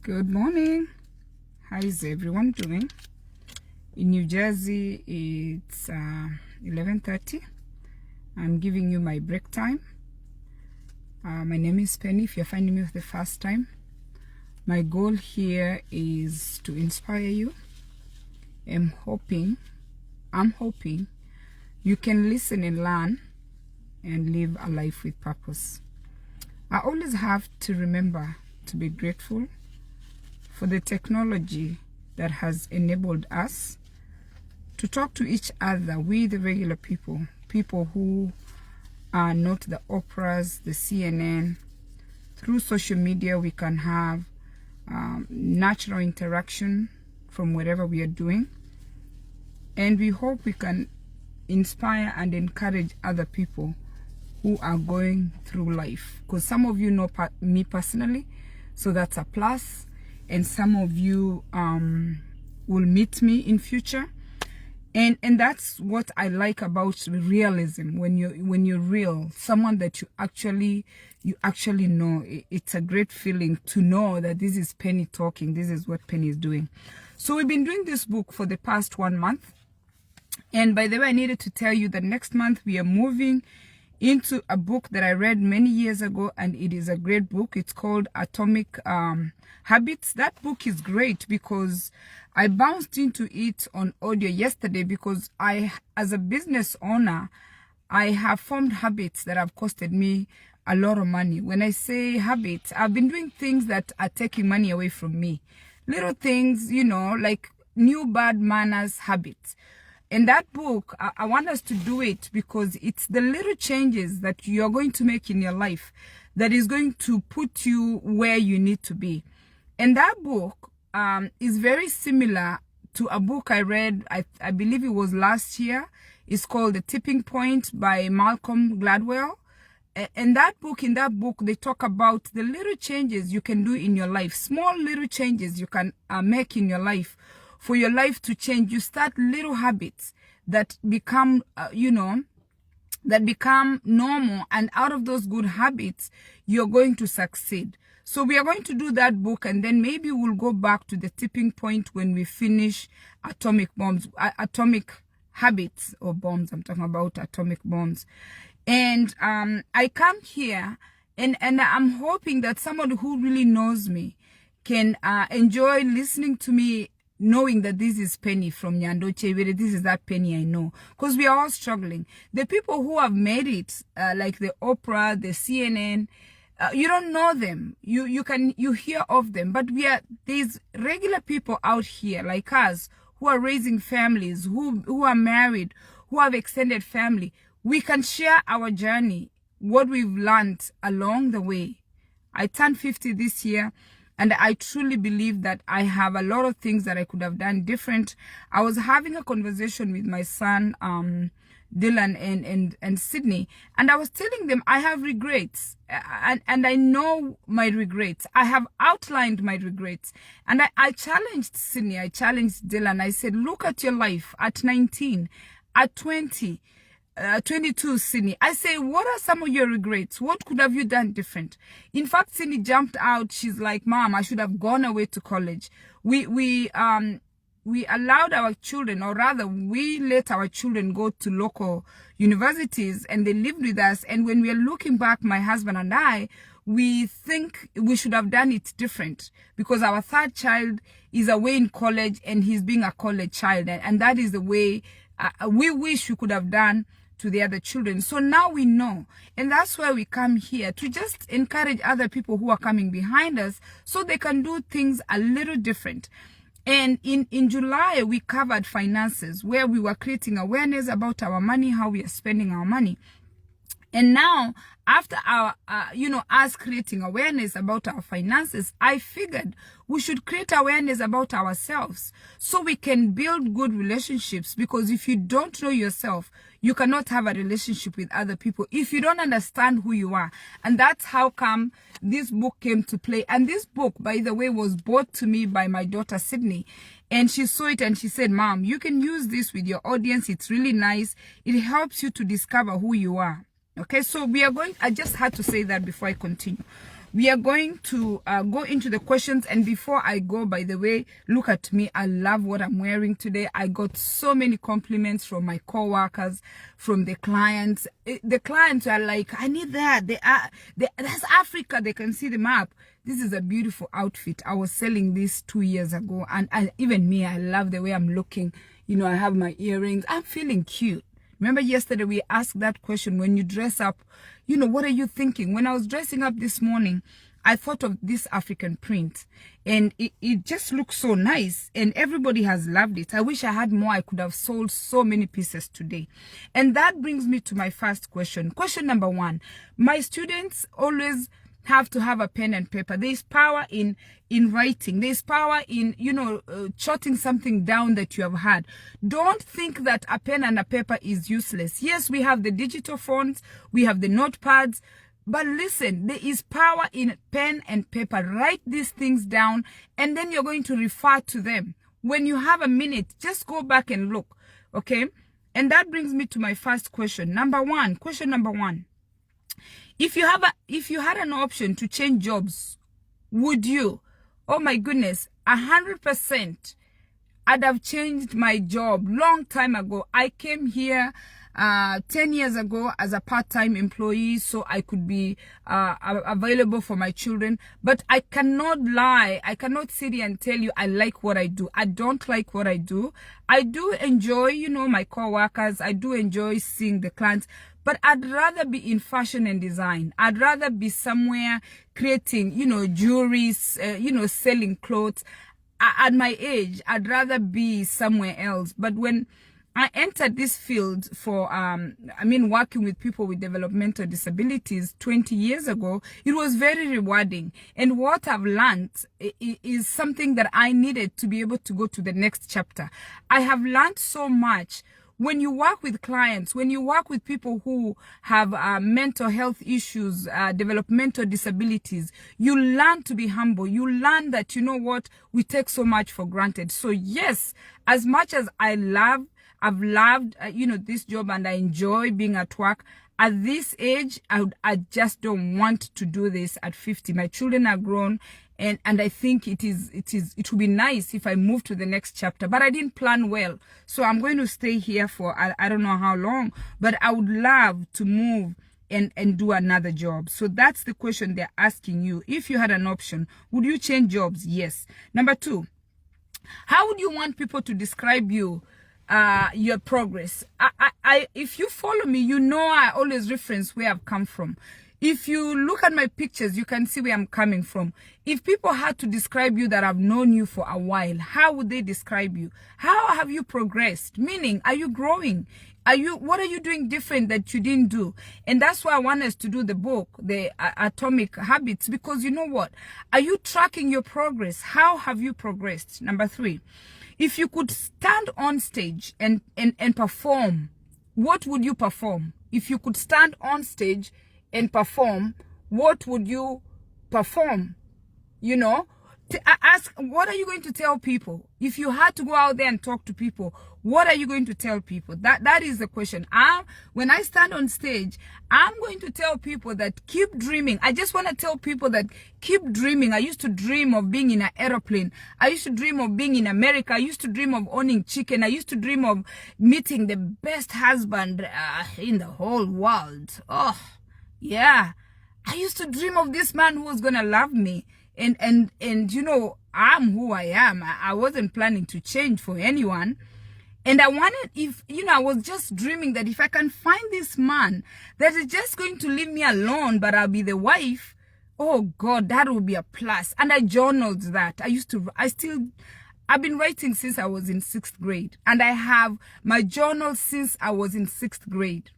Good morning. How is everyone doing? In New Jersey, it's 11:30. I'm giving you my break time. My name is Penny. If you're finding me for the first time, my goal here is to inspire you. I'm hoping you can listen and learn and live a life with purpose. I always have to remember to be grateful for the technology that has enabled us to talk to each other, we the regular people who are not the Oprahs, the CNN. Through social media, we can have natural interaction from whatever we are doing, and we hope we can inspire and encourage other people who are going through life, because some of you know me personally, so that's a plus. And some of you will meet me in future, and that's what I like about realism. When you're real, someone that you actually know, it's a great feeling to know that this is Penny talking. This is what Penny is doing. So we've been doing this book for the past 1 month, and by the way, I needed to tell you that next month we are moving into a book that I read many years ago, and it is a great book. It's called Atomic Habits. That book is great because I bounced into it on audio yesterday, because as a business owner, I have formed habits that have costed me a lot of money. When I say habits, I've been doing things that are taking money away from me. Little things, like new bad manners habits. In that book, I want us to do it because it's the little changes that you're going to make in your life that is going to put you where you need to be. And that book is very similar to a book I read, I believe it was last year. It's called The Tipping Point by Malcolm Gladwell. And in that book, they talk about the little changes you can do in your life, small little changes you can make in your life. For your life to change, you start little habits that become, that become normal. And out of those good habits, you're going to succeed. So we are going to do that book, and then maybe we'll go back to the tipping point when we finish atomic habits or bombs. I'm talking about atomic bombs. And I come here, and I'm hoping that somebody who really knows me can enjoy listening to me, knowing that this is Penny from Nyandoche. This is that Penny I know, because we are all struggling. The people who have made it, like the Oprah, the CNN, you don't know them. You hear of them, but there's regular people out here like us who are raising families, who are married, who have extended family. We can share our journey, what we've learned along the way. I turned 50 this year, and I truly believe that I have a lot of things that I could have done different. I was having a conversation with my son, Dylan and Sydney, and I was telling them I have regrets, and I know my regrets. I have outlined my regrets, and I challenged Sydney, I challenged Dylan. I said, look at your life at 19, at 20, 22, Sydney. I say, what are some of your regrets? What could have you done different? In fact, Sydney jumped out. She's like, Mom, I should have gone away to college. We allowed our children, or rather, we let our children go to local universities, and they lived with us. And when we are looking back, my husband and I, we think we should have done it different, because our third child is away in college, and he's being a college child. And that is the way we wish we could have done to the other children. So now we know, and that's why we come here, to just encourage other people who are coming behind us so they can do things a little different. And in July, we covered finances, where we were creating awareness about our money, how we are spending our money. And now, after our, us creating awareness about our finances, I figured we should create awareness about ourselves so we can build good relationships. Because if you don't know yourself, you cannot have a relationship with other people if you don't understand who you are. And that's how come this book came to play. And this book, by the way, was brought to me by my daughter, Sydney. And she saw it and she said, Mom, you can use this with your audience. It's really nice. It helps you to discover who you are. Okay, so we are going, I just had to say that before I continue. We are going to go into the questions. And before I go, by the way, look at me. I love what I'm wearing today. I got so many compliments from my co-workers, from the clients. The clients are like, I need that. That's Africa. They can see the map. This is a beautiful outfit. I was selling this 2 years ago. And even me, I love the way I'm looking. You know, I have my earrings. I'm feeling cute. Remember yesterday we asked that question, when you dress up, you know, what are you thinking? When I was dressing up this morning, I thought of this African print, and it just looks so nice, and everybody has loved it. I wish I had more. I could have sold so many pieces today. And that brings me to my first question. Question number 1. My students always have to have a pen and paper. There is power in writing. There is power in, you know, jotting something down that you have had. Don't think that a pen and a paper is useless. Yes, we have the digital phones, we have the notepads, but listen, there is power in pen and paper. Write these things down, and then you're going to refer to them. When you have a minute, just go back and look, okay? And that brings me to my first question. Question number one. If you had an option to change jobs, would you? Oh my goodness, 100%. I'd have changed my job long time ago. I came here 10 years ago as a part-time employee so I could be available for my children. But I cannot lie. I cannot sit here and tell you I like what I do. I don't like what I do. I do enjoy, you know, my co-workers. I do enjoy seeing the clients. But I'd rather be in fashion and design. I'd rather be somewhere creating, you know, jewelry, you know, selling clothes. At my age, I'd rather be somewhere else. But when I entered this field for, working with people with developmental disabilities 20 years ago, it was very rewarding. And what I've learned is something that I needed to be able to go to the next chapter. I have learned so much. When you work with clients, when you work with people who have mental health issues, developmental disabilities, you learn to be humble. You learn that, you know what, we take so much for granted. So yes, as much as I've loved, you know, this job, and I enjoy being at work, at this age, I just don't want to do this at 50. My children are grown. And I think it would be nice if I move to the next chapter, but I didn't plan well. So I'm going to stay here for, I don't know how long, but I would love to move and do another job. So that's the question they're asking you. If you had an option, would you change jobs? Yes. Number 2, how would you want people to describe you, your progress? If you follow me, you know I always reference where I've come from. If you look at my pictures, you can see where I'm coming from. If people had to describe you that have known you for a while, how would they describe you? How have you progressed? Meaning, are you growing? What are you doing different that you didn't do? And that's why I want us to do the book, the Atomic Habits, because you know what? Are you tracking your progress? How have you progressed? Number 3, if you could stand on stage and perform, what would you perform? If you could stand on stage and perform, what would you perform? You know, ask, what are you going to tell people? If you had to go out there and talk to people, what are you going to tell people? That is the question. When I stand on stage, I'm going to tell people that keep dreaming. I just want to tell people that keep dreaming. I used to dream of being in an aeroplane. I used to dream of being in America. I used to dream of owning chicken. I used to dream of meeting the best husband in the whole world. Oh, yeah. I used to dream of this man who was going to love me. And you know, I'm who I am. I wasn't planning to change for anyone. And I wanted, I was just dreaming that if I can find this man that is just going to leave me alone, but I'll be the wife, oh God, that would be a plus. And I journaled that. I've been writing since I was in 6th grade. And I have my journal since I was in 6th grade.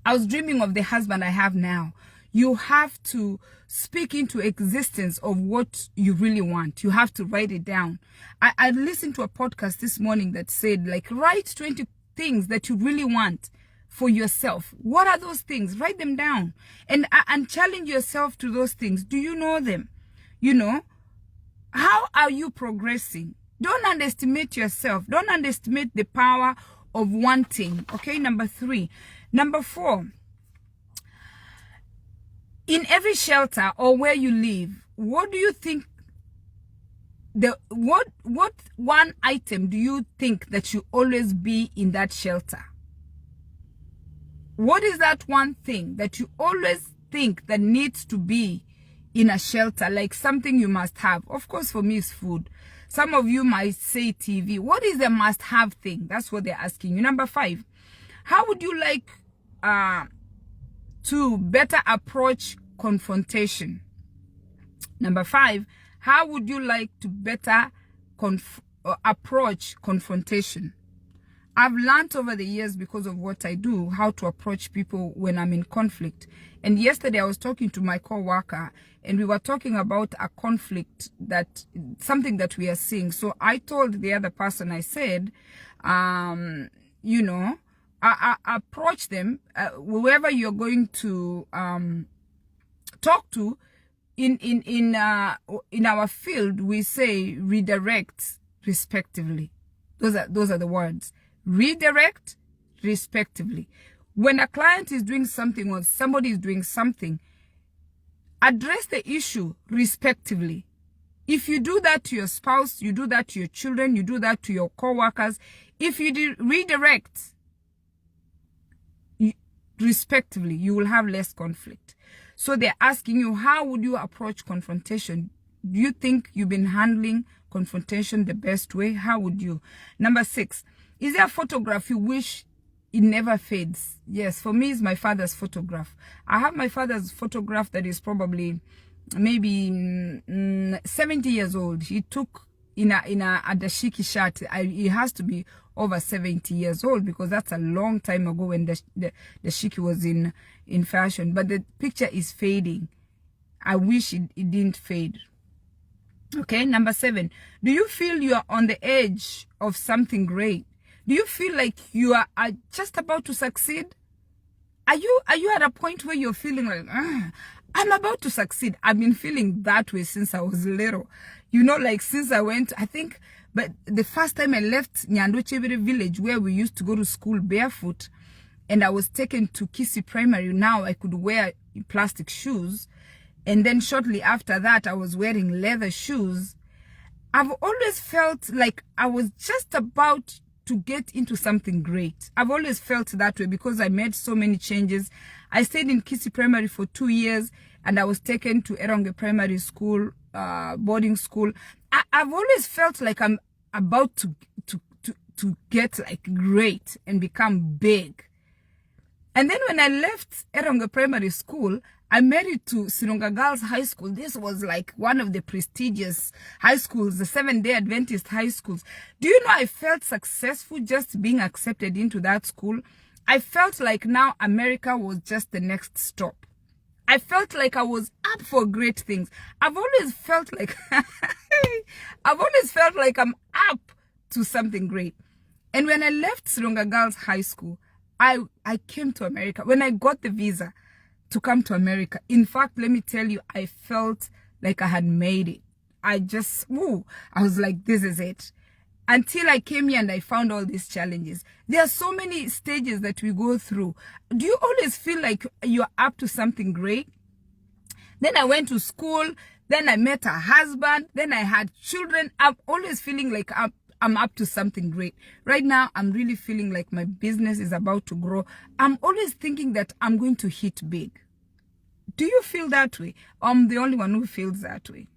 I was dreaming of the husband I have now. You have to speak into existence of what you really want. You have to write it down. I listened to a podcast this morning that said, like, write 20 things that you really want for yourself. What are those things? Write them down and challenge yourself to those things. Do you know them? You know, how are you progressing? Don't underestimate yourself. Don't underestimate the power of wanting. Okay, number 3. Number 4. In every shelter or where you live, what do you think what one item do you think that should always be in that shelter? What is that one thing that you always think that needs to be in a shelter, like something you must have? Of course, for me, it's food. Some of you might say TV. What is the must-have thing? That's what they're asking you. Number 5, how would you like to better approach confrontation? Number 5, how would you like to better approach confrontation? I've learned over the years, because of what I do, how to approach people when I'm in conflict. And yesterday I was talking to my co-worker, and we were talking about a conflict, that something that we are seeing. So I told the other person, I said, you know, I approach them, whoever you're going to talk to. In our field, we say redirect respectively. Those are the words. Redirect respectively. When a client is doing something or somebody is doing something, address the issue respectively. If you do that to your spouse, you do that to your children, you do that to your co-workers, if you redirect respectively, you will have less conflict. So they're asking you, how would you approach confrontation? Do you think you've been handling confrontation the best way? How would you? Number 6, is there a photograph you wish it never fades? Yes, for me, it's my father's photograph. I have my father's photograph that is probably maybe 70 years old. He took in a dashiki shirt. He has to be over 70 years old, because that's a long time ago when the shiki was in fashion. But the picture is fading. I wish it didn't fade. Okay, number 7, do you feel you are on the edge of something great? Do you feel like you are just about to succeed? Are you at a point where you're feeling like, I'm about to succeed? I've been feeling that way since I was little. You know, like since I went, I think, but the first time I left Nyandochebere village, where we used to go to school barefoot, and I was taken to Kisi Primary. Now I could wear plastic shoes. And then shortly after that, I was wearing leather shoes. I've always felt like I was just about to get into something great. I've always felt that way because I made so many changes. I stayed in Kisi Primary for 2 years, and I was taken to Eronge Primary School, boarding school. I've always felt like I'm about to get like great and become big. And then when I left Eronge Primary School, I married to Sinonga Girls High School. This was like one of the prestigious high schools, the Seventh-day Adventist high schools. Do you know, I felt successful just being accepted into that school. I felt like now America was just the next stop. I felt like I was up for great things. I've always felt like I'm up to something great. And when I left Sinonga Girls High School, I came to America. When I got the visa to come to America, in fact, let me tell you, I felt like I had made it. I was like, this is it. Until I came here and I found all these challenges. There are so many stages that we go through. Do you always feel like you're up to something great? Then I went to school. Then I met a husband. Then I had children. I'm always feeling like I'm up to something great. Right now, I'm really feeling like my business is about to grow. I'm always thinking that I'm going to hit big. Do you feel that way? I'm the only one who feels that way.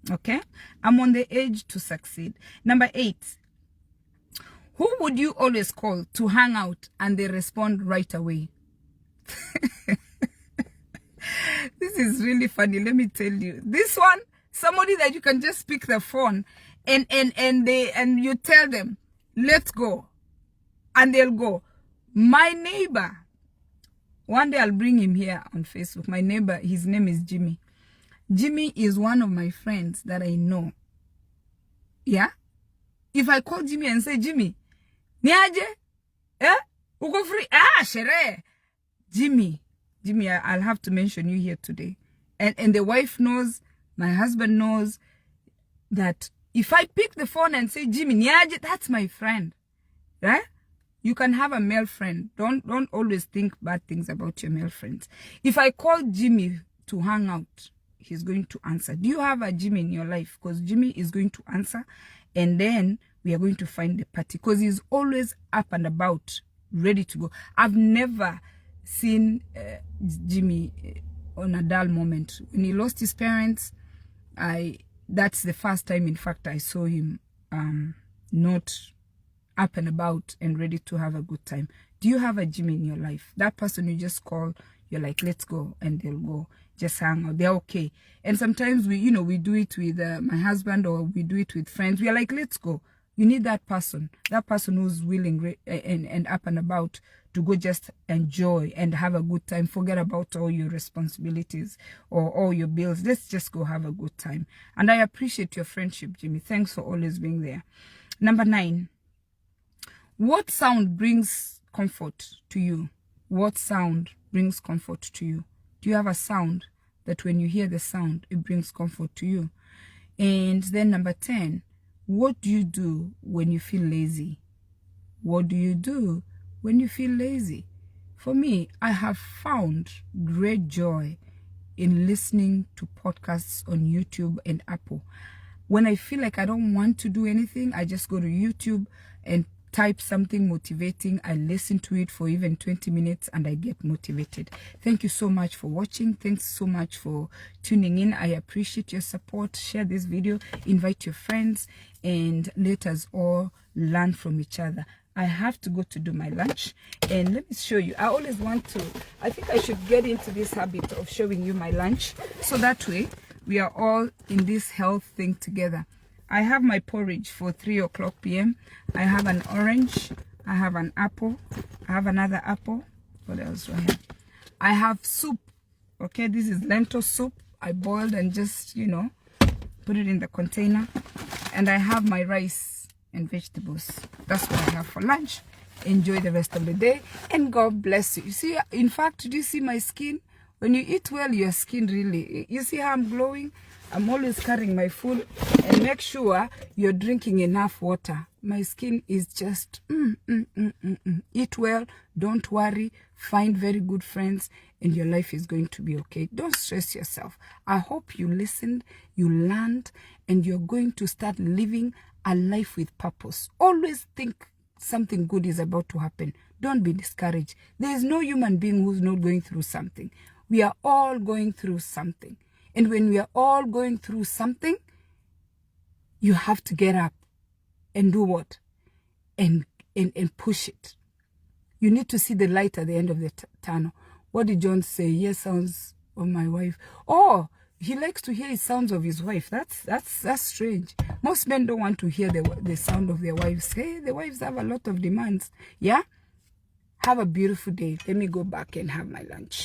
Okay? I'm on the edge to succeed. Number 8. Who would you always call to hang out and they respond right away? This is really funny. Let me tell you. This one, somebody that you can just pick the phone and you tell them, let's go. And they'll go. My neighbor, one day I'll bring him here on Facebook. My neighbor, his name is Jimmy. Jimmy is one of my friends that I know. Yeah? If I call Jimmy and say, Jimmy, niaje? Uko free? Shere. Jimmy, I'll have to mention you here today. And the wife knows, my husband knows that if I pick the phone and say, Jimmy, niaje, that's my friend. Right? You can have a male friend. Don't always think bad things about your male friends. If I call Jimmy to hang out, he's going to answer. Do you have a Jimmy in your life? Because Jimmy is going to answer, and then we are going to find the party, because he's always up and about, ready to go. I've never seen Jimmy on a dull moment. When he lost his parents, that's the first time, in fact, I saw him not up and about and ready to have a good time. Do you have a Jimmy in your life? That person you just call, you're like, let's go, and they'll go. Just hang out. They're okay. And sometimes we do it with my husband, or we do it with friends. We are like, let's go. You need that person who's willing and up and about to go just enjoy and have a good time. Forget about all your responsibilities or all your bills. Let's just go have a good time. And I appreciate your friendship, Jimmy. Thanks for always being there. Number 9. What sound brings comfort to you? What sound brings comfort to you? Do you have a sound that when you hear the sound, it brings comfort to you? And then number 10, what do you do when you feel lazy? What do you do when you feel lazy? For me, I have found great joy in listening to podcasts on YouTube and Apple. When I feel like I don't want to do anything, I just go to YouTube and type something motivating. I listen to it for even 20 minutes and I get motivated. Thank you so much for watching. Thanks so much for tuning in. I appreciate your support. Share this video, invite your friends, and let us all learn from each other. I have to go to do my lunch, and let me show you. I always want to, I think I should get into this habit of showing you my lunch, so that way we are all in this health thing together. I have my porridge for 3 o'clock p.m. I have an orange. I have an apple. I have another apple. What else do I have? I have soup. Okay, this is lentil soup. I boiled and just, put it in the container. And I have my rice and vegetables. That's what I have for lunch. Enjoy the rest of the day. And God bless you. You see, in fact, do you see my skin? When you eat well, your skin really, you see how I'm glowing? I'm always carrying my food, and make sure you're drinking enough water. My skin is just, Eat well, don't worry, find very good friends, and your life is going to be okay. Don't stress yourself. I hope you listened, you learned, and you're going to start living a life with purpose. Always think something good is about to happen. Don't be discouraged. There is no human being who's not going through something. We are all going through something. And when we are all going through something, you have to get up and do what? And push it. You need to see the light at the end of the tunnel. What did John say? Yes, sounds of my wife. Oh, he likes to hear the sounds of his wife. That's strange. Most men don't want to hear the sound of their wives. Hey, the wives have a lot of demands. Yeah? Have a beautiful day. Let me go back and have my lunch.